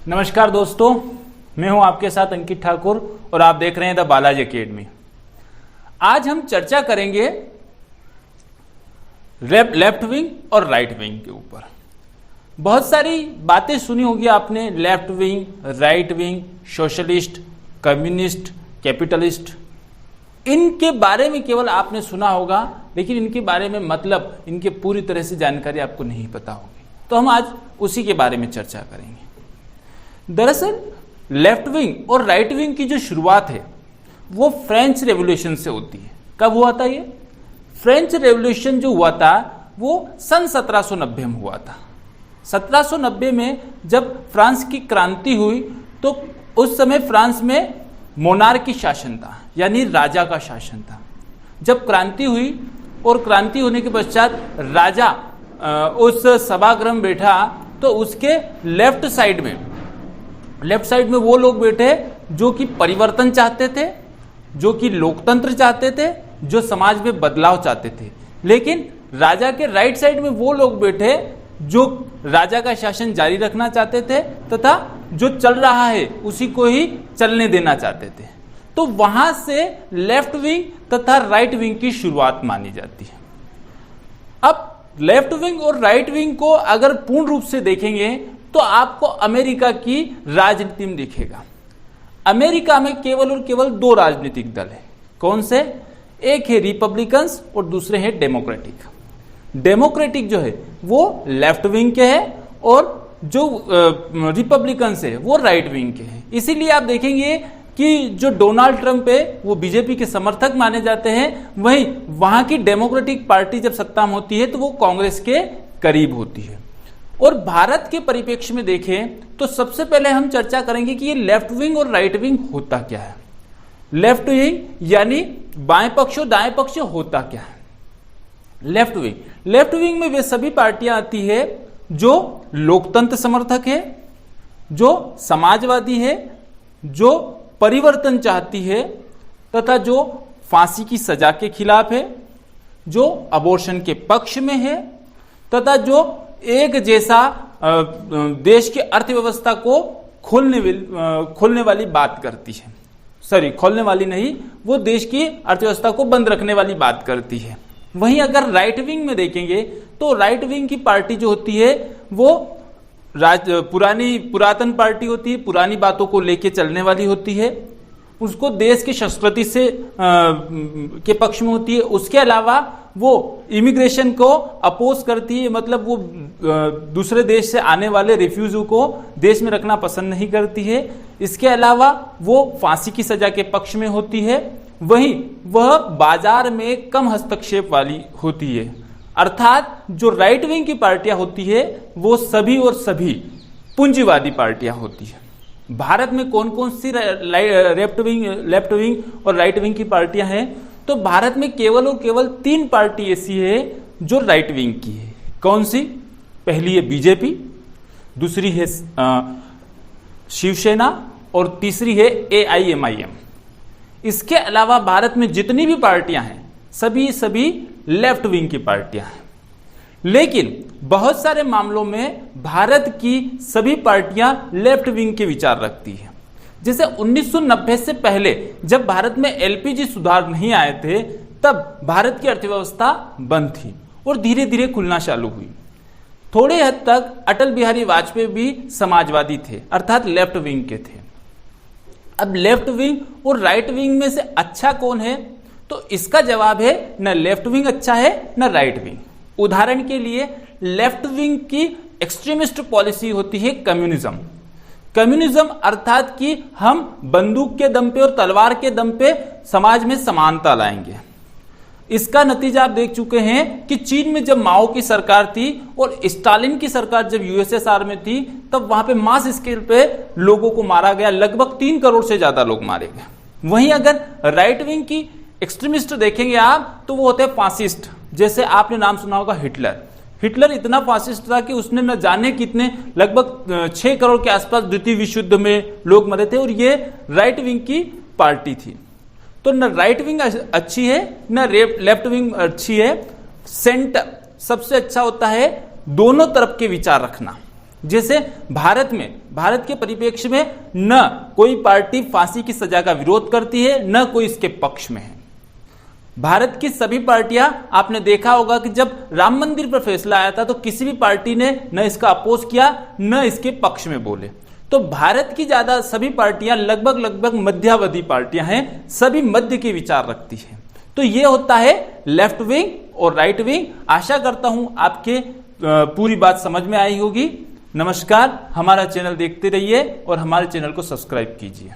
नमस्कार दोस्तों, मैं हूं आपके साथ अंकित ठाकुर और आप देख रहे हैं द बालाजी एकेडमी। आज हम चर्चा करेंगे लेफ्ट विंग और राइट विंग के ऊपर। बहुत सारी बातें सुनी होगी आपने, left wing, right wing, socialist, communist, capitalist. इनके बारे में केवल आपने सुना होगा, लेकिन इनके बारे में मतलब इनके पूरी तरह से जानकारी आपको नहीं पता होगी। तो हम आज उसी के बारे में चर्चा करेंगे। दरअसल लेफ्ट विंग और राइट विंग की जो शुरुआत है वो फ्रेंच रेवोल्यूशन से होती है। कब हुआ था ये? फ्रेंच रेवोल्यूशन जो हुआ था वो सन 1790 में हुआ था। 1790 में जब फ्रांस की क्रांति हुई तो उस समय फ्रांस में मोनार्की शासन था, यानी राजा का शासन था। जब क्रांति हुई और क्रांति होने के पश्चात राजा उस सभागृह में बैठा तो उसके लेफ्ट साइड में वो लोग बैठे जो कि परिवर्तन चाहते थे, जो कि लोकतंत्र चाहते थे, जो समाज में बदलाव चाहते थे। लेकिन राजा के राइट साइड में वो लोग बैठे जो राजा का शासन जारी रखना चाहते थे तथा जो चल रहा है उसी को ही चलने देना चाहते थे। तो वहां से लेफ्ट विंग तथा राइट विंग की शुरुआत मानी जाती है। अब लेफ्ट विंग और राइट विंग को अगर पूर्ण रूप से देखेंगे तो आपको अमेरिका की राजनीति में दिखेगा। अमेरिका में केवल और केवल दो राजनीतिक दल है। कौन से? एक है रिपब्लिकन्स और दूसरे हैं डेमोक्रेटिक। डेमोक्रेटिक जो है वो लेफ्ट विंग के हैं और जो रिपब्लिकन्स है वो राइट विंग के हैं। इसीलिए आप देखेंगे कि जो डोनाल्ड ट्रंप है वो बीजेपी के समर्थक माने जाते हैं, वहीं वहां की डेमोक्रेटिक पार्टी जब सत्ता में होती है तो वो कांग्रेस के करीब होती है। और भारत के परिप्रेक्ष्य में देखें तो सबसे पहले हम चर्चा करेंगे कि ये लेफ्ट विंग और राइट विंग होता क्या है। लेफ्ट विंग यानी बाएं पक्ष और दाएं पक्ष होता क्या है। लेफ्ट विंग में वे सभी पार्टियां आती है जो लोकतंत्र समर्थक है, जो समाजवादी है, जो परिवर्तन चाहती है तथा जो फांसी की सजा के खिलाफ है, जो अबॉर्शन के पक्ष में है तथा जो एक जैसा देश की अर्थव्यवस्था को खोलने वाली बात करती है। सॉरी, खोलने वाली नहीं, वो देश की अर्थव्यवस्था को बंद रखने वाली बात करती है। वहीं अगर राइट विंग में देखेंगे तो राइट विंग की पार्टी जो होती है वो पुरातन पार्टी होती है, पुरानी बातों को लेके चलने वाली होती है, उसको देश की संस्कृति से के पक्ष में होती है। उसके अलावा वो इमिग्रेशन को अपोज करती है, मतलब वो दूसरे देश से आने वाले रिफ्यूजी को देश में रखना पसंद नहीं करती है। इसके अलावा वो फांसी की सजा के पक्ष में होती है। वहीं वह बाजार में कम हस्तक्षेप वाली होती है। अर्थात जो राइट विंग की पार्टियां होती है वो सभी और सभी पूंजीवादी पार्टियां होती है। भारत में कौन कौन सी लेफ्ट विंग और राइट विंग की पार्टियां हैं? तो भारत में केवल और केवल 3 पार्टी ऐसी है जो राइट विंग की है। कौन सी? पहली है बीजेपी, दूसरी है शिवसेना और तीसरी है AIMIM। इसके अलावा भारत में जितनी भी पार्टियां हैं सभी लेफ्ट विंग की पार्टियां हैं। लेकिन बहुत सारे मामलों में भारत की सभी पार्टियां लेफ्ट विंग के विचार रखती हैं। जैसे 1990 से पहले जब भारत में LPG सुधार नहीं आए थे तब भारत की अर्थव्यवस्था बंद थी और धीरे धीरे खुलना चालू हुई। थोड़े हद तक अटल बिहारी वाजपेयी भी समाजवादी थे, अर्थात लेफ्ट विंग के थे। अब लेफ्ट विंग और राइट विंग में से अच्छा कौन है? तो इसका जवाब है न लेफ्ट विंग अच्छा है न राइट विंग। उदाहरण के लिए लेफ्ट विंग की एक्सट्रीमिस्ट पॉलिसी होती है कम्युनिज्म, अर्थात कि हम बंदूक के दम पे और तलवार के दम पे समाज में समानता लाएंगे। इसका नतीजा आप देख चुके हैं कि चीन में जब माओ की सरकार थी और स्टालिन की सरकार जब USSR में थी तब वहां पे मास स्केल पे लोगों को मारा गया, लगभग 3 करोड़ से ज्यादा लोग मारे गए। वहीं अगर राइट विंग की एक्सट्रीमिस्ट देखेंगे आप तो वो होते हैं फासिस्ट। जैसे आपने नाम सुना होगा हिटलर इतना फासिस्ट था कि उसने न जाने कितने, लगभग 6 करोड़ के आसपास द्वितीय विश्व युद्ध में लोग मरे थे और ये राइट विंग की पार्टी थी। तो न राइट विंग अच्छी है न लेफ्ट विंग अच्छी है। सेंटर सबसे अच्छा होता है दोनों तरफ के विचार रखना। जैसे भारत के परिप्रेक्ष्य में न कोई पार्टी फांसी की सजा का विरोध करती है, न कोई इसके पक्ष में है। भारत की सभी पार्टियां, आपने देखा होगा कि जब राम मंदिर पर फैसला आया था तो किसी भी पार्टी ने न इसका अपोज किया न इसके पक्ष में बोले। तो भारत की ज्यादा सभी पार्टियां लगभग मध्यावधि पार्टियां हैं, सभी मध्य के विचार रखती हैं। तो ये होता है लेफ्ट विंग और राइट विंग। आशा करता हूं आपके पूरी बात समझ में आई होगी। नमस्कार, हमारा चैनल देखते रहिए और हमारे चैनल को सब्सक्राइब कीजिए।